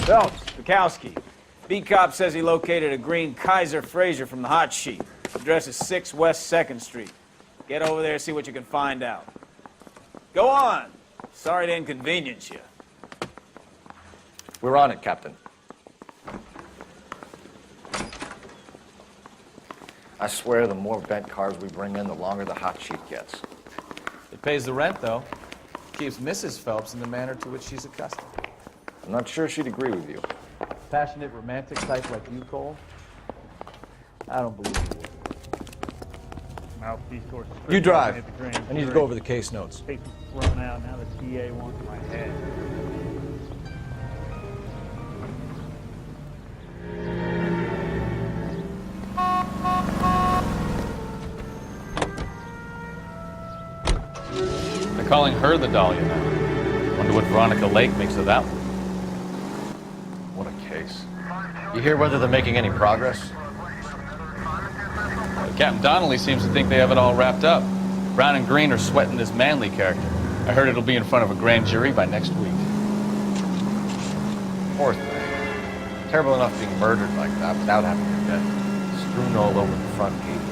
Phelps, Bukowski. B-Cop says he located a green Kaiser Fraser from the hot sheet. Address is 6 West 2nd Street. Get over there, see what you can find out. Go on. Sorry to inconvenience you. We're on it, Captain. I swear the more bent cars we bring in, the longer the hot sheet gets. It pays the rent, though. Keeps Mrs. Phelps in the manner to which she's accustomed. I'm not sure she'd agree with you. Passionate, romantic type like you, Cole? I don't believe you would. Mouthpiece course. You drive. I need to go over the case notes. Papers thrown out. Now the DA wants my head. They're calling her the Dahlia now. Wonder what Veronica Lake makes of that one. What a case. You hear whether they're making any progress? Captain Donnelly seems to think they have it all wrapped up. Brown and Green are sweating this Manley character. I heard it'll be in front of a grand jury by next week. Poor thing. Terrible enough being murdered like that without having her dead strewn all over the front pages.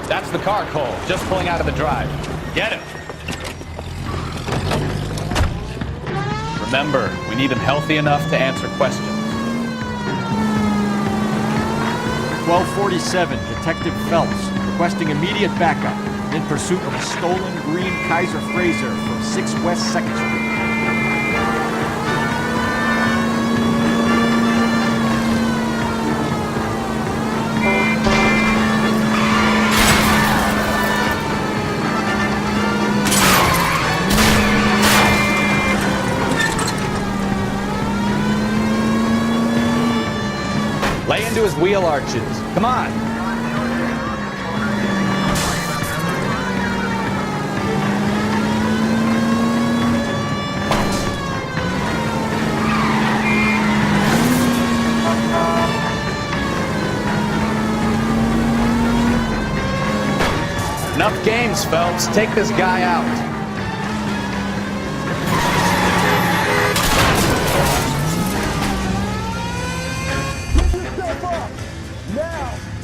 That's the car, Cole. Just pulling out of the drive. Get him. Remember, we need him healthy enough to answer questions. 1247, Detective Phelps, requesting immediate backup in pursuit of a stolen green Kaiser Fraser from 6 West 2nd Street. Lay into his wheel arches. Come on. Enough games, Phelps. Take this guy out.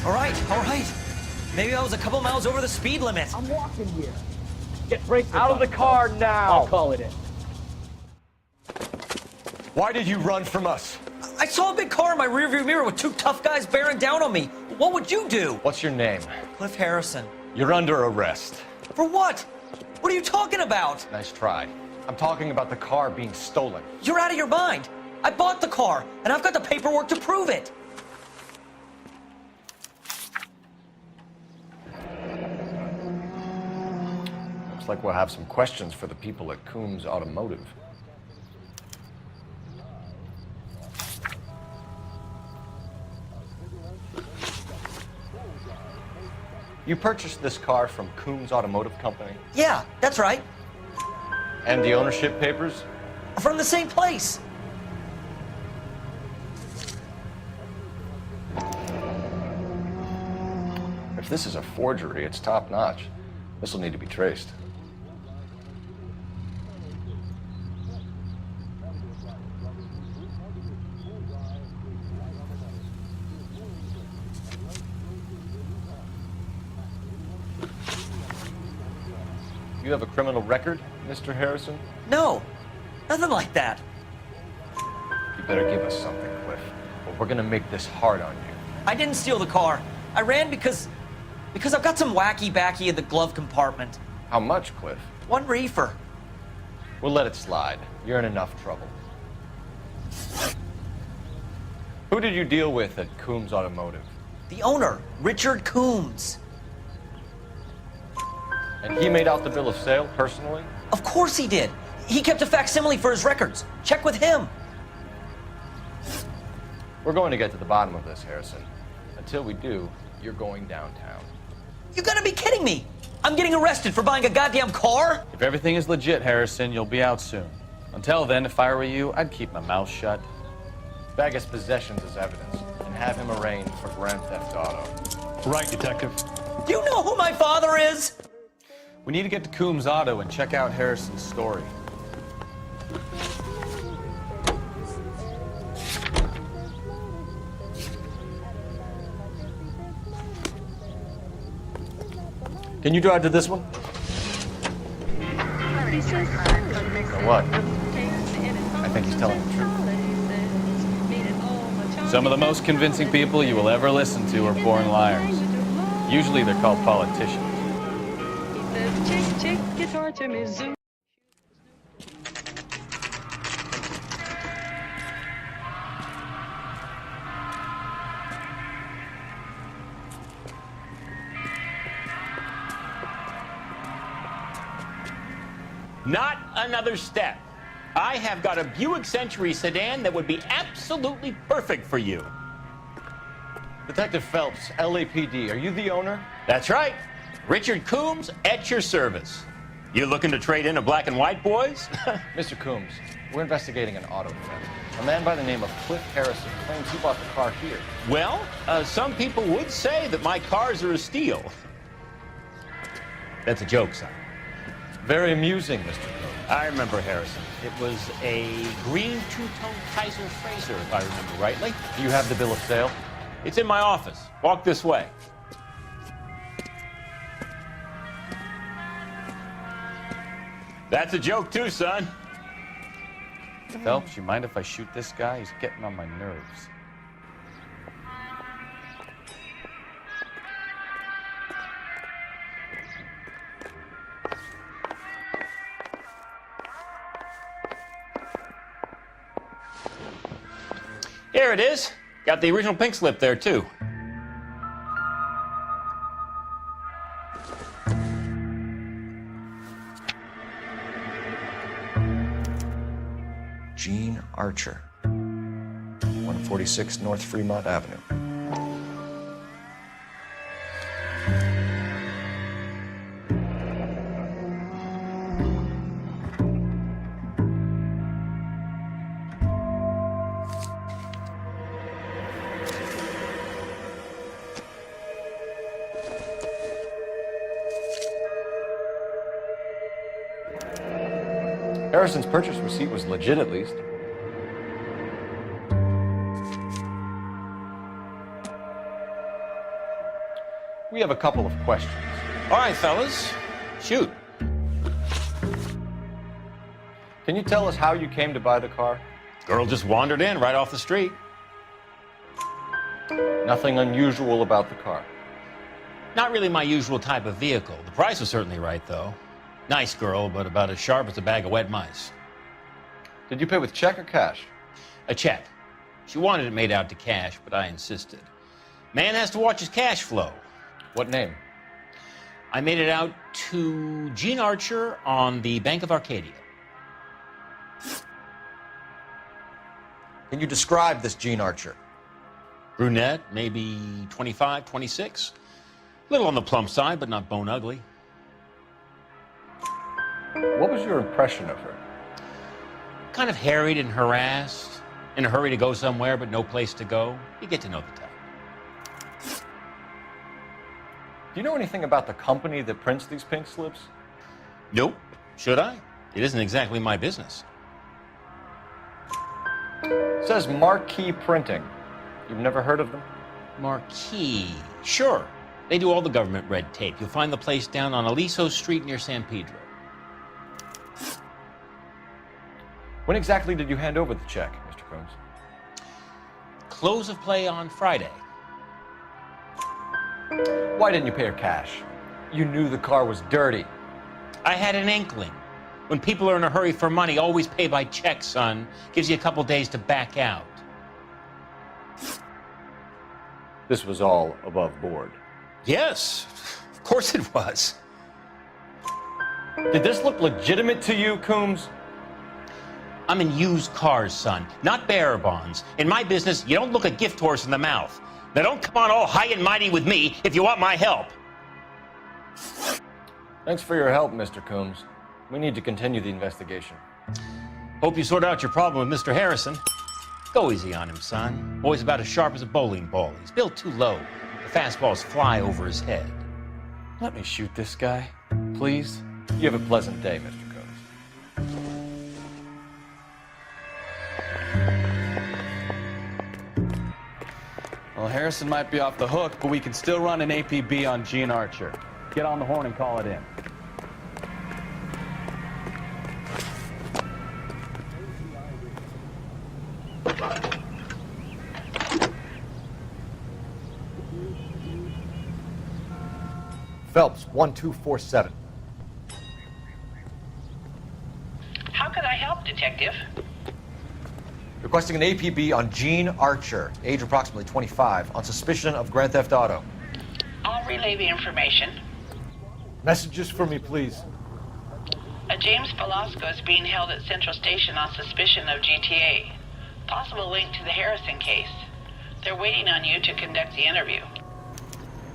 All right. Maybe I was a couple miles over the speed limit. I'm walking here. Get brakes Out of the car now! I'll call it in. Why did you run from us? I saw a big car in my rearview mirror with two tough guys bearing down on me. What would you do? What's your name? Cliff Harrison. You're under arrest. For what? What are you talking about? Nice try. I'm talking about the car being stolen. You're out of your mind. I bought the car, and I've got the paperwork to prove it. Looks like we'll have some questions for the people at Coombs Automotive. You purchased this car from Coombs Automotive Company? Yeah, that's right. And the ownership papers? From the same place. If this is a forgery, it's top-notch. This will need to be traced. You have a criminal record, Mr. Harrison? No, nothing like that. You better give us something, Cliff, or we're gonna make this hard on you. I didn't steal the car. I ran because I've got some wacky-backy in the glove compartment. How much, Cliff? 1 reefer. We'll let it slide. You're in enough trouble. Who did you deal with at Coombs Automotive? The owner, Richard Coombs. And he made out the bill of sale personally? Of course he did. He kept a facsimile for his records. Check with him. We're going to get to the bottom of this, Harrison. Until we do, you're going downtown. You gotta be kidding me! I'm getting arrested for buying a goddamn car? If everything is legit, Harrison, you'll be out soon. Until then, if I were you, I'd keep my mouth shut. Bag his possessions as evidence and have him arraigned for grand theft auto. Right, Detective. Do you know who my father is? We need to get to Coombs Auto and check out Harrison's story. Can you drive to this one? So what? I think he's telling the truth. Some of the most convincing people you will ever listen to are born liars. Usually they're called politicians. Not another step. I have got a Buick Century sedan that would be absolutely perfect for you. Detective Phelps, LAPD, are you the owner? That's right. Richard Coombs at your service. You looking to trade in a black and white, boys? Mr. Coombs, we're investigating an auto theft. A man by the name of Cliff Harrison claims he bought the car here. Well, some people would say that my cars are a steal. That's a joke, son. Very amusing, Mr. Coombs. I remember Harrison. It was a green two-tone Kaiser Frazer, if I remember rightly. Do you have the bill of sale? It's in my office. Walk this way. That's a joke too, son. Phelps, you mind if I shoot this guy? He's getting on my nerves. Here it is. Got the original pink slip there, too. Gene Archer, 146 North Fremont Avenue. Harrison's purchase receipt was legit, at least. We have a couple of questions. All right, fellas. Shoot. Can you tell us how you came to buy the car? Girl just wandered in right off the street. Nothing unusual about the car. Not really my usual type of vehicle. The price was certainly right, though. Nice girl, but about as sharp as a bag of wet mice. Did you pay with check or cash? A check. She wanted it made out to cash, but I insisted. Man has to watch his cash flow. What name? I made it out to Gene Archer on the Bank of Arcadia. Can you describe this Gene Archer? Brunette, maybe 25, 26. A little on the plump side, but not bone ugly. What was your impression of her? Kind of harried and harassed, in a hurry to go somewhere, but no place to go. You get to know the type. Do you know anything about the company that prints these pink slips? Nope. Should I? It isn't exactly my business. It says Marquee Printing. You've never heard of them? Marquee. Sure. They do all the government red tape. You'll find the place down on Aliso Street near San Pedro. When exactly did you hand over the check, Mr. Coombs? Close of play on Friday. Why didn't you pay her cash? You knew the car was dirty. I had an inkling. When people are in a hurry for money, always pay by check, son. Gives you a couple days to back out. This was all above board. Yes, of course it was. Did this look legitimate to you, Coombs? I'm in used cars, son, not bearer bonds. In my business, you don't look a gift horse in the mouth. Now don't come on all high and mighty with me if you want my help. Thanks for your help, Mr. Coombs. We need to continue the investigation. Hope you sort out your problem with Mr. Harrison. Go easy on him, son. Boy's about as sharp as a bowling ball. He's built too low. The fastballs fly over his head. Let me shoot this guy, please. You have a pleasant day, Mr. Coates. Well, Harrison might be off the hook, but we can still run an APB on Gene Archer. Get on the horn and call it in. Phelps, 1247. How can I help, Detective? Requesting an APB on Gene Archer, age approximately 25, on suspicion of Grand Theft Auto. I'll relay the information. Messages for me, please. A James Velasco is being held at Central Station on suspicion of GTA. Possible link to the Harrison case. They're waiting on you to conduct the interview.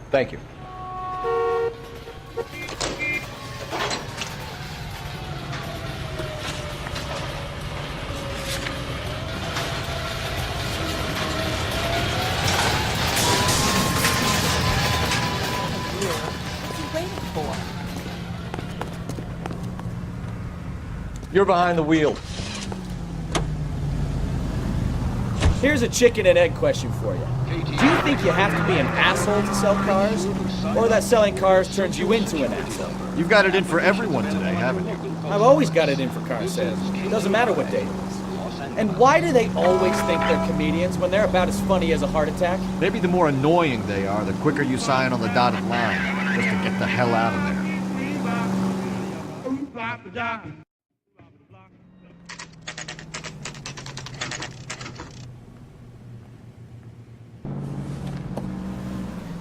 Thank you. You're behind the wheel. Here's a chicken and egg question for you. Do you think you have to be an asshole to sell cars? Or that selling cars turns you into an asshole? You've got it in for everyone today, haven't you? I've always got it in for car sales. It doesn't matter what day it is. And why do they always think they're comedians when they're about as funny as a heart attack? Maybe the more annoying they are, the quicker you sign on the dotted line, just to get the hell out of there.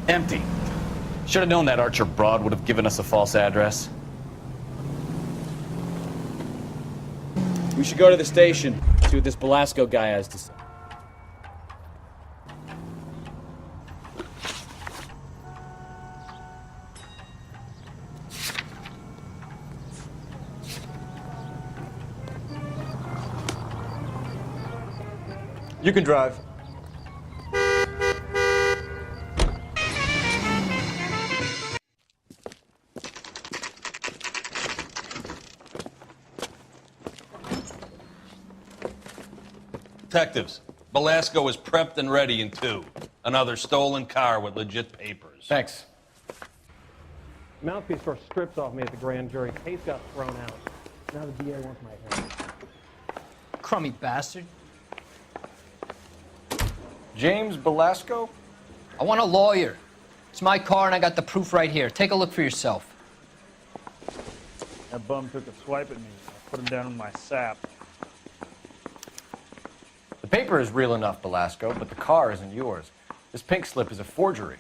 Empty. Should have known that Archer broad would have given us a false address. We should go to the station, see what this Velasco guy has to say. You can drive. Detectives, Velasco is prepped and ready in 2. Another stolen car with legit papers. Thanks. Mouthpiece first strips off me at the grand jury. Case got thrown out. Now the DA wants my head. Crummy bastard. James Velasco? I want a lawyer. It's my car and I got the proof right here. Take a look for yourself. That bum took a swipe at me. I put him down in my sap. The paper is real enough, Velasco, but the car isn't yours. This pink slip is a forgery.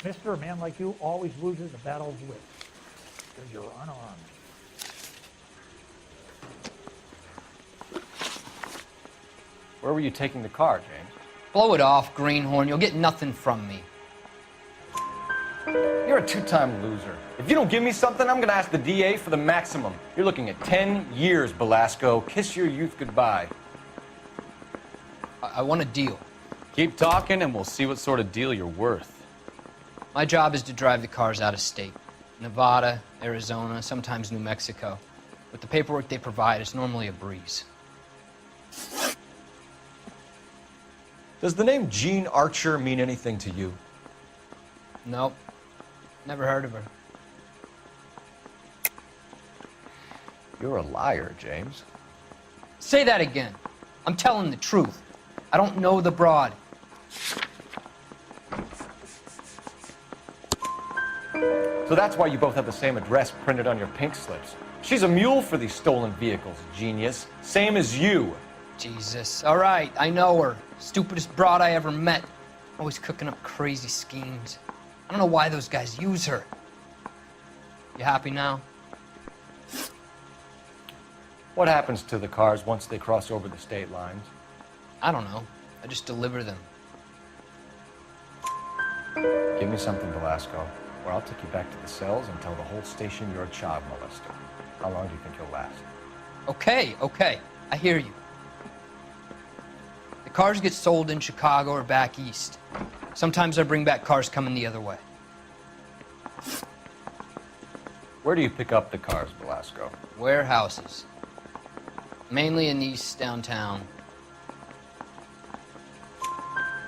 Mister, a man like you always loses the battle of wit. Because you're unarmed. Where were you taking the car, James? Blow it off, greenhorn. You'll get nothing from me. You're a two-time loser. If you don't give me something, I'm gonna ask the DA for the maximum. You're looking at 10 years, Velasco. Kiss your youth goodbye. I want a deal. Keep talking and we'll see what sort of deal you're worth. My job is to drive the cars out of state. Nevada, Arizona, sometimes New Mexico. With the paperwork they provide, it's normally a breeze. Does the name Gene Archer mean anything to you? Nope. Never heard of her. You're a liar, James. Say that again. I'm telling the truth. I don't know the broad. So that's why you both have the same address printed on your pink slips. She's a mule for these stolen vehicles, genius. Same as you. Jesus. All right, I know her. Stupidest broad I ever met. Always cooking up crazy schemes. I don't know why those guys use her. You happy now? What happens to the cars once they cross over the state lines? I don't know. I just deliver them. Give me something, Velasco, or I'll take you back to the cells and tell the whole station you're a child molester. How long do you think you'll last? Okay, I hear you. The cars get sold in Chicago or back east. Sometimes I bring back cars coming the other way. Where do you pick up the cars, Velasco? Warehouses. Mainly in East downtown.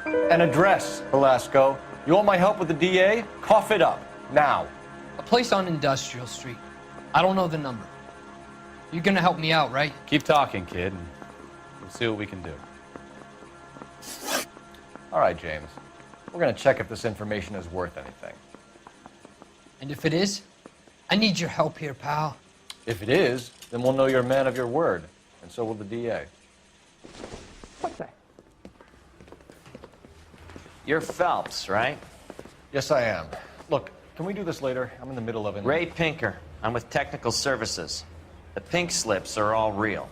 An address, Velasco. You want my help with the DA? Cough it up, now. A place on Industrial Street. I don't know the number. You're gonna help me out, right? Keep talking, kid, and we'll see what we can do. All right, James. We're gonna check if this information is worth anything. And if it is, I need your help here, pal. If it is, then we'll know you're a man of your word, and so will the DA. What the? You're Phelps, right? Yes, I am. Look, can we do this later? I'm in the middle of it. Ray Pinker. I'm with Technical Services. The pink slips are all real.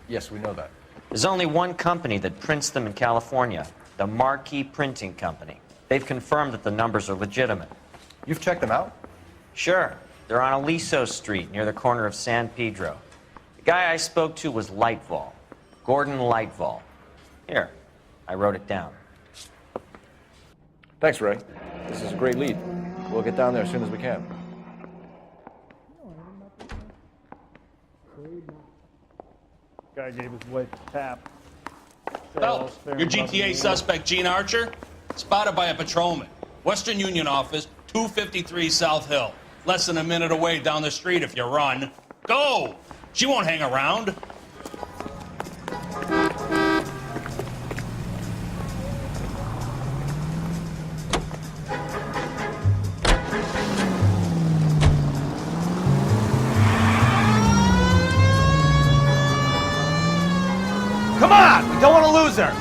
Yes, we know that. There's only one company that prints them in California, the Marquee Printing Company. They've confirmed that the numbers are legitimate. You've checked them out? Sure. They're on Aliso Street, near the corner of San Pedro. The guy I spoke to was Lightval. Gordon Lightval. Here, I wrote it down. Thanks, Ray. This is a great lead. We'll get down there as soon as we can. Guy gave his wife a tap. Phelps, your GTA suspect, Gene Archer, spotted by a patrolman. Western Union office, 253 South Hill. Less than a minute away down the street if you run. Go! She won't hang around. Come on! We don't want to lose her!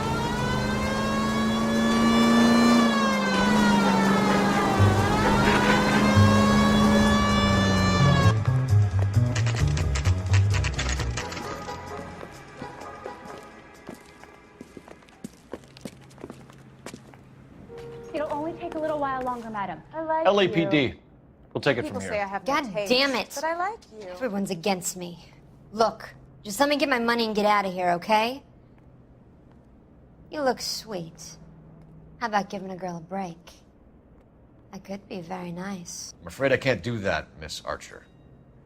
It'll only take a little while longer, madam. I like LAPD. We'll take it People from say here. I have God no taste, damn it. But I like you. Everyone's against me. Look, just let me get my money and get out of here, okay? You look sweet. How about giving a girl a break? That could be very nice. I'm afraid I can't do that, Miss Archer.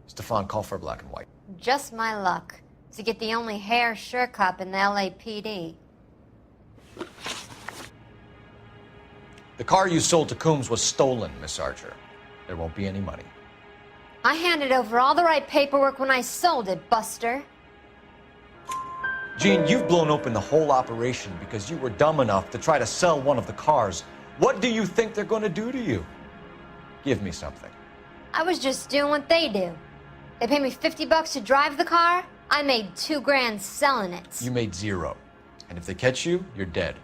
Stefan, call for black and white. Just my luck to get the only hair sure cop in the LAPD. The car you sold to Coombs was stolen, Miss Archer. There won't be any money. I handed over all the right paperwork when I sold it, Buster. Gene, you've blown open the whole operation because you were dumb enough to try to sell one of the cars. What do you think they're going to do to you? Give me something. I was just doing what they do. They paid me $50 to drive the car. I made $2 grand selling it. You made $0. And if they catch you, you're dead.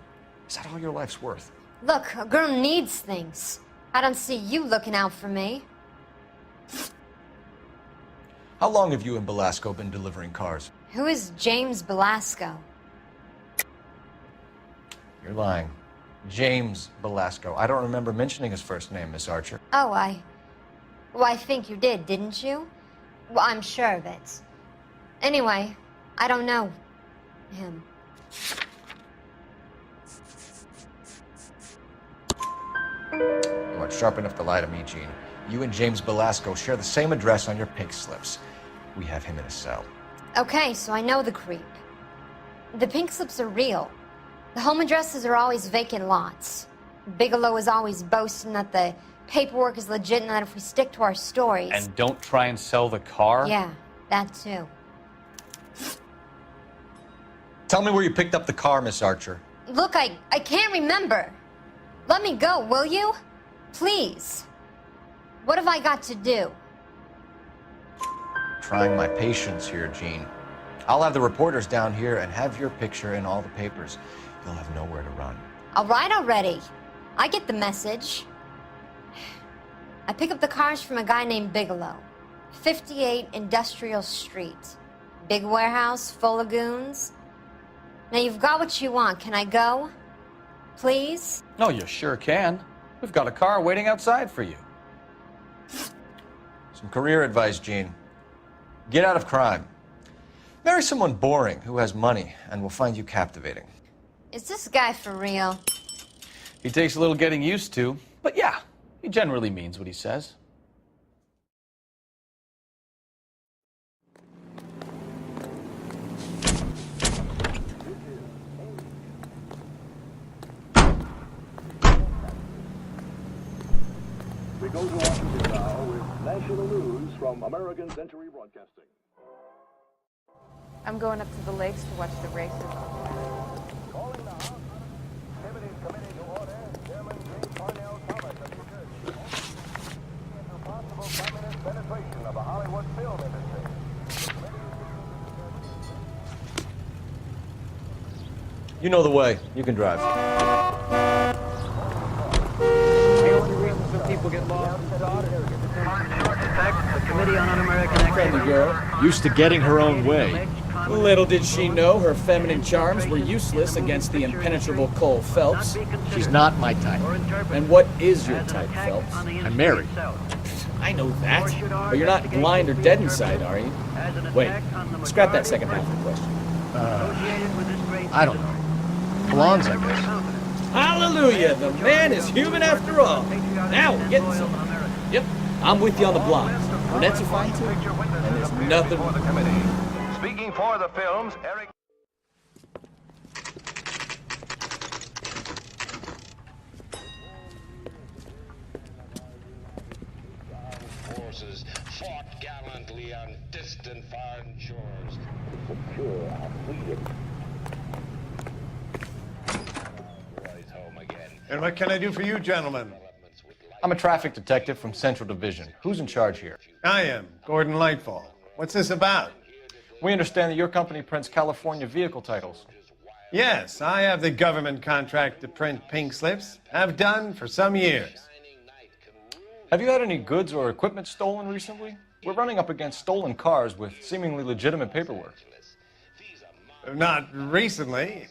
Is that all your life's worth? Look, a girl needs things. I don't see you looking out for me. How long have you and Belasco been delivering cars? Who is James Belasco? You're lying. James Belasco. I don't remember mentioning his first name, Miss Archer. Oh, well, I think you did, didn't you? Well, I'm sure of it. Anyway, I don't know him. You aren't sharp enough to lie to me, Gene. You and James Belasco share the same address on your pink slips. We have him in a cell. Okay, so I know the creep. The pink slips are real. The home addresses are always vacant lots. Bigelow is always boasting that the paperwork is legit and that if we stick to our stories... And don't try and sell the car? Yeah, that too. Tell me where you picked up the car, Miss Archer. Look, I can't remember. Let me go, will you? Please. What have I got to do? Trying my patience here, Gene. I'll have the reporters down here and have your picture in all the papers. You'll have nowhere to run. All right already. I get the message. I pick up the cars from a guy named Bigelow. 58 Industrial Street. Big warehouse, full of goons. Now you've got what you want. Can I go? Please? No, you sure can. We've got a car waiting outside for you. Some career advice, Gene. Get out of crime. Marry someone boring who has money, and we'll find you captivating. Is this guy for real? He takes a little getting used to, but yeah, he generally means what he says. We go to Washington now with national news from American Century Broadcasting. I'm going up to the lakes to watch the races. Calling now. Activities Committee to order. Chairman J. Parnell Thomas of New Jersey. Into possible communist penetration of the Hollywood film industry. You know the way. You can drive. People get lost. The Committee on Un-American Friendly girl, used to getting her own way. Little did she know her feminine charms were useless against the impenetrable Cole Phelps. She's not my type. And what is your type, Phelps? I'm married. I know that, but you're not blind or dead inside, are you? Wait, scrap that second half of the question. I don't know. Blondes, I guess. Hallelujah! The man is human after all. Now we're getting somewhere. Yep, I'm with you on the blondes. Brunettes are fine too, and there's nothing. For the committee. Speaking for the films, Eric. Forces fought gallantly on distant foreign shores. Secure our freedom. Boys home again. And what can I do for you, gentlemen? I'm a traffic detective from Central Division. Who's in charge here? I am, Gordon Lightfall. What's this about? We understand that your company prints California vehicle titles. Yes, I have the government contract to print pink slips. Have done for some years. Have you had any goods or equipment stolen recently? We're running up against stolen cars with seemingly legitimate paperwork. Not recently.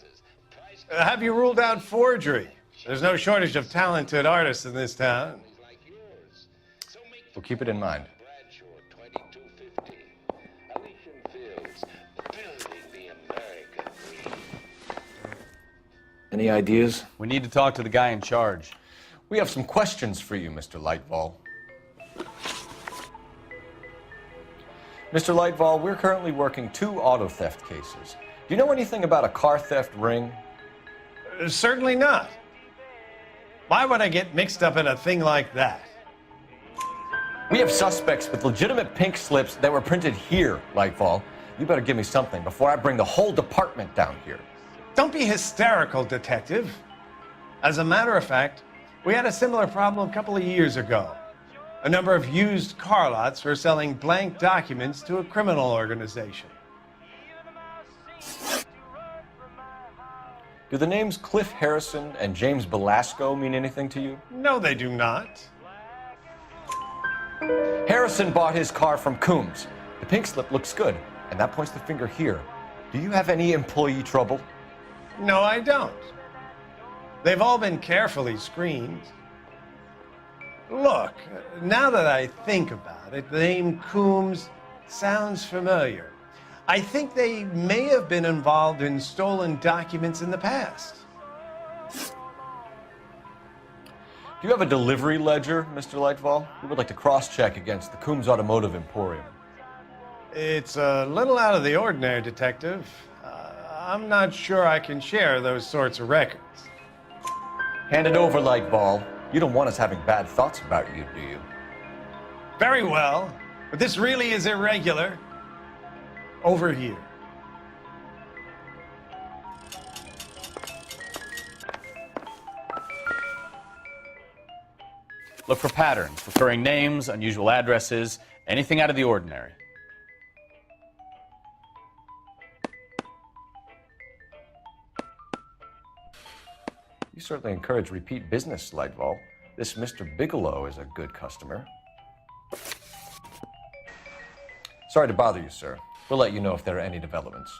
Have you ruled out forgery? There's no shortage of talented artists in this town. We'll keep it in mind. Any ideas? We need to talk to the guy in charge. We have some questions for you, Mr. Lightfall. Mr. Lightfall, we're currently working 2 auto theft cases. Do you know anything about a car theft ring? Certainly not. Why would I get mixed up in a thing like that? We have suspects with legitimate pink slips that were printed here, Lightfall. You better give me something before I bring the whole department down here. Don't be hysterical, Detective. As a matter of fact, we had a similar problem a couple of years ago. A number of used car lots were selling blank documents to a criminal organization. Do the names Cliff Harrison and James Belasco mean anything to you? No, they do not. Harrison bought his car from Coombs. The pink slip looks good, and that points the finger here. Do you have any employee trouble? No, I don't. They've all been carefully screened. Look, now that I think about it, the name Coombs sounds familiar. I think they may have been involved in stolen documents in the past. Do you have a delivery ledger, Mr. Lightfall? We would like to cross-check against the Coombs Automotive Emporium. It's a little out of the ordinary, Detective. I'm not sure I can share those sorts of records. Hand it over, Lightfall. You don't want us having bad thoughts about you, do you? Very well, but this really is irregular. Over here. Look for patterns, recurring names, unusual addresses, anything out of the ordinary. You certainly encourage repeat business, Lightfall. This Mr. Bigelow is a good customer. Sorry to bother you, sir. We'll let you know if there are any developments.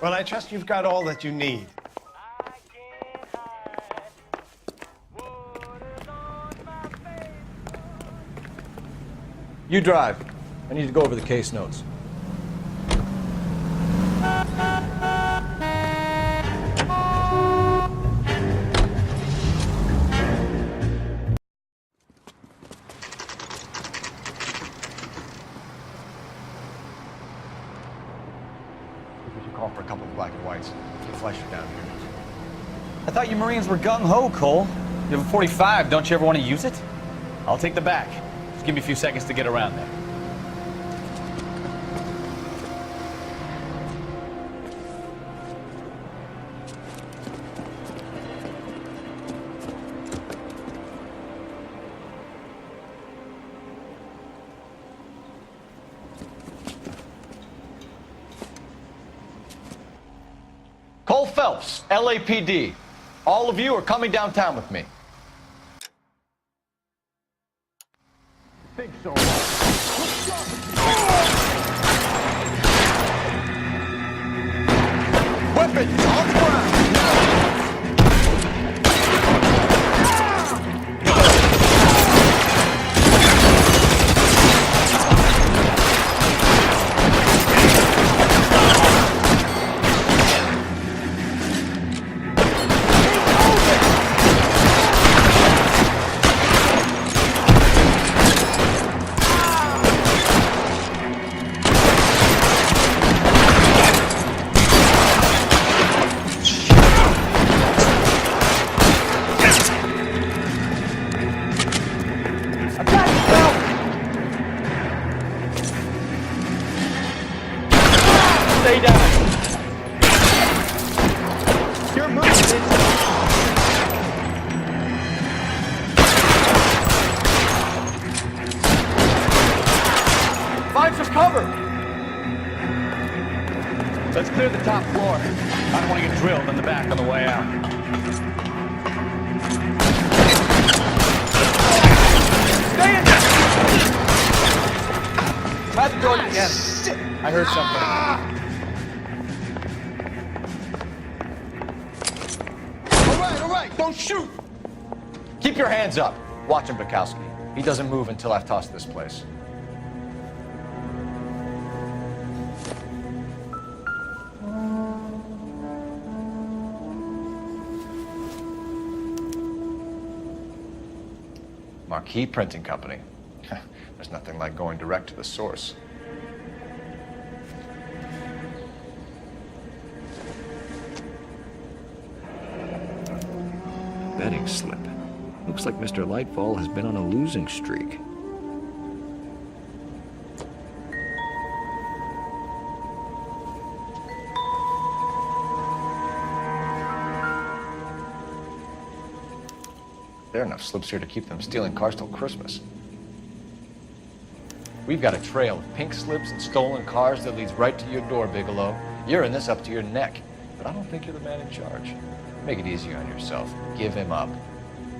Well, I trust you've got all that you need. You drive. I need to go over the case notes. We should call for a couple of black and whites. Get Fleischer down here. I thought you Marines were gung-ho, Cole. You have a 45. Don't you ever want to use it? I'll take the back. Just give me a few seconds to get around there. Cole Phelps, LAPD. All of you are coming downtown with me. Think so. Weapons on the ground! Stay down. You're moving, bitch. Find some cover. Let's clear the top floor. I don't want to get drilled in the back on the way out. Stay in there. Try the door again. I heard something. All right, don't shoot! Keep your hands up. Watch him, Bukowski. He doesn't move until I've tossed this place. Marquis Printing Company. There's nothing like going direct to the source. Betting slip. Looks like Mr. Lightfall has been on a losing streak. There are enough slips here to keep them stealing cars till Christmas. We've got a trail of pink slips and stolen cars that leads right to your door, Bigelow. You're in this up to your neck, but I don't think you're the man in charge. Make it easier on yourself. Give him up.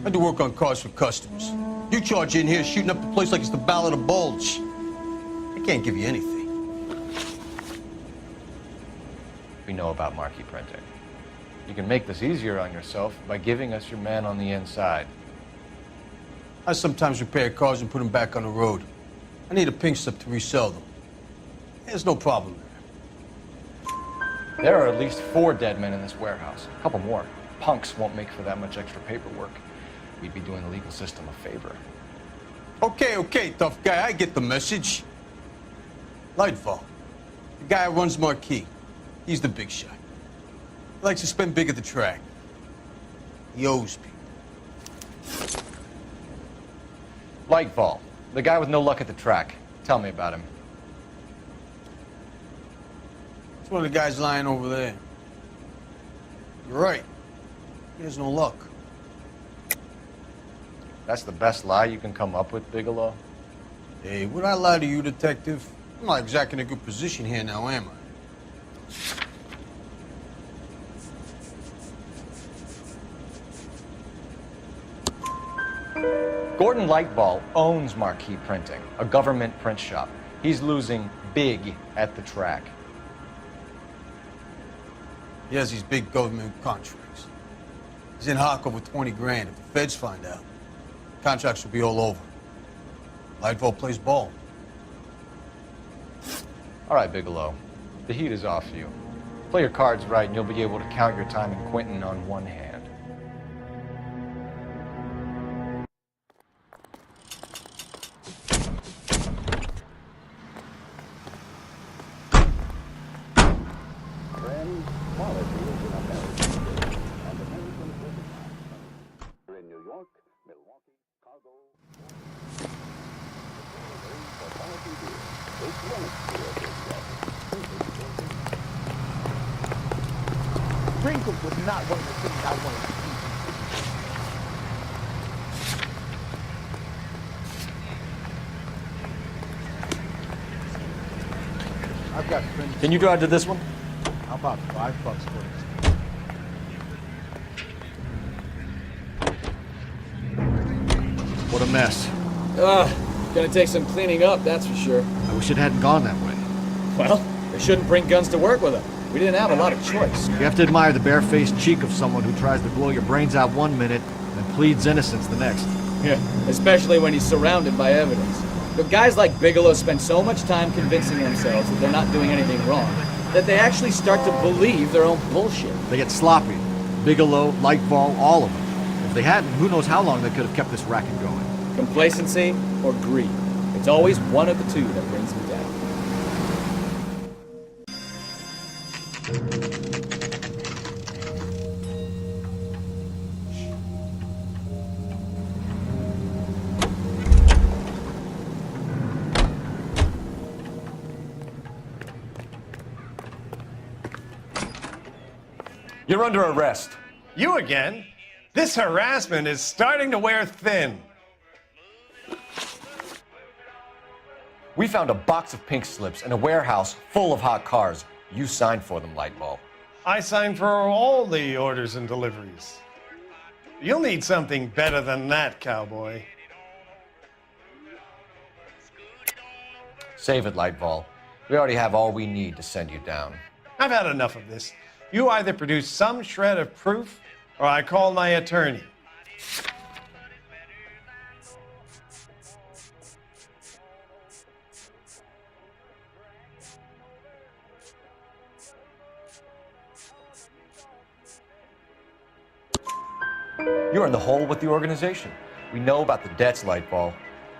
I do work on cars for customers. You charge in here shooting up the place like it's the Ballad of Bulge. I can't give you anything. We know about Marquis Printing. You can make this easier on yourself by giving us your man on the inside. I sometimes repair cars and put them back on the road. I need a pink slip to resell them. There's no problem there. There are at least 4 dead men in this warehouse. A couple more. Punks won't make for that much extra paperwork. We'd be doing the legal system a favor. Okay, tough guy. I get the message. Lightfall. The guy who runs Marquis. He's the big shot. He likes to spend big at the track. He owes people. Lightfall. The guy with no luck at the track. Tell me about him. It's one of the guys lying over there. You're right. He has no luck. That's the best lie you can come up with, Bigelow? Hey, would I lie to you, detective? I'm not exactly in a good position here now, am I? Gordon Lightfall owns Marquis Printing, a government print shop. He's losing big at the track. He has these big government contracts. He's in hock over 20 grand. If the feds find out, contracts will be all over. Lightfall plays ball. All right, Bigelow. The heat is off you. Play your cards right, and you'll be able to count your time in Quentin on one hand. Friends, quality is in America. And Americans recognize in New York, Milwaukee, Chicago. For quality beer, it's Lennox beer. Springfield was not one of the things I wanted to see. I've got friends. Can you drive to this one? How about $5 for it? What a mess. Gonna take some cleaning up, that's for sure. I wish it hadn't gone that way. Well, they shouldn't bring guns to work with them. We didn't have a lot of choice. You have to admire the barefaced cheek of someone who tries to blow your brains out one minute and pleads innocence the next. Yeah, especially when he's surrounded by evidence. But guys like Bigelow spend so much time convincing themselves that they're not doing anything wrong, that they actually start to believe their own bullshit. They get sloppy. Bigelow, Lightfall, all of them. If they hadn't, who knows how long they could have kept this racket going. Complacency or greed. It's always one of the two that brings me down. You're under arrest. You again? This harassment is starting to wear thin. We found a box of pink slips in a warehouse full of hot cars. You signed for them, Lightball. I signed for all the orders and deliveries. You'll need something better than that, cowboy. Save it, Lightball. We already have all we need to send you down. I've had enough of this. You either produce some shred of proof, or I call my attorney. You're in the hole with the organization. We know about the debts, Lightball.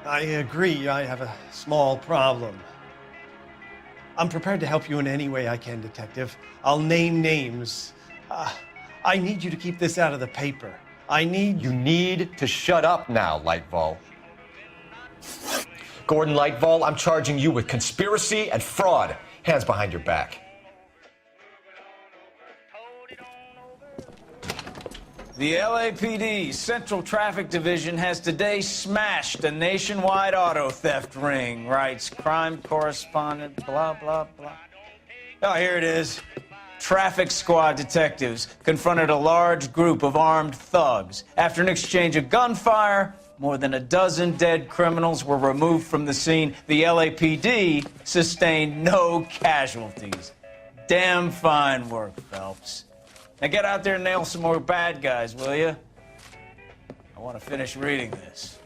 I agree. I have a small problem. I'm prepared to help you in any way I can, Detective. I'll name names. I need you to keep this out of the paper. You need to shut up now, Lightball. Gordon Lightball, I'm charging you with conspiracy and fraud. Hands behind your back. The LAPD Central Traffic Division has today smashed a nationwide auto theft ring, writes crime correspondent, blah, blah, blah. Oh, here it is. Traffic squad detectives confronted a large group of armed thugs. After an exchange of gunfire, more than a dozen dead criminals were removed from the scene. The LAPD sustained no casualties. Damn fine work, Phelps. Now get out there and nail some more bad guys, will you? I want to finish reading this.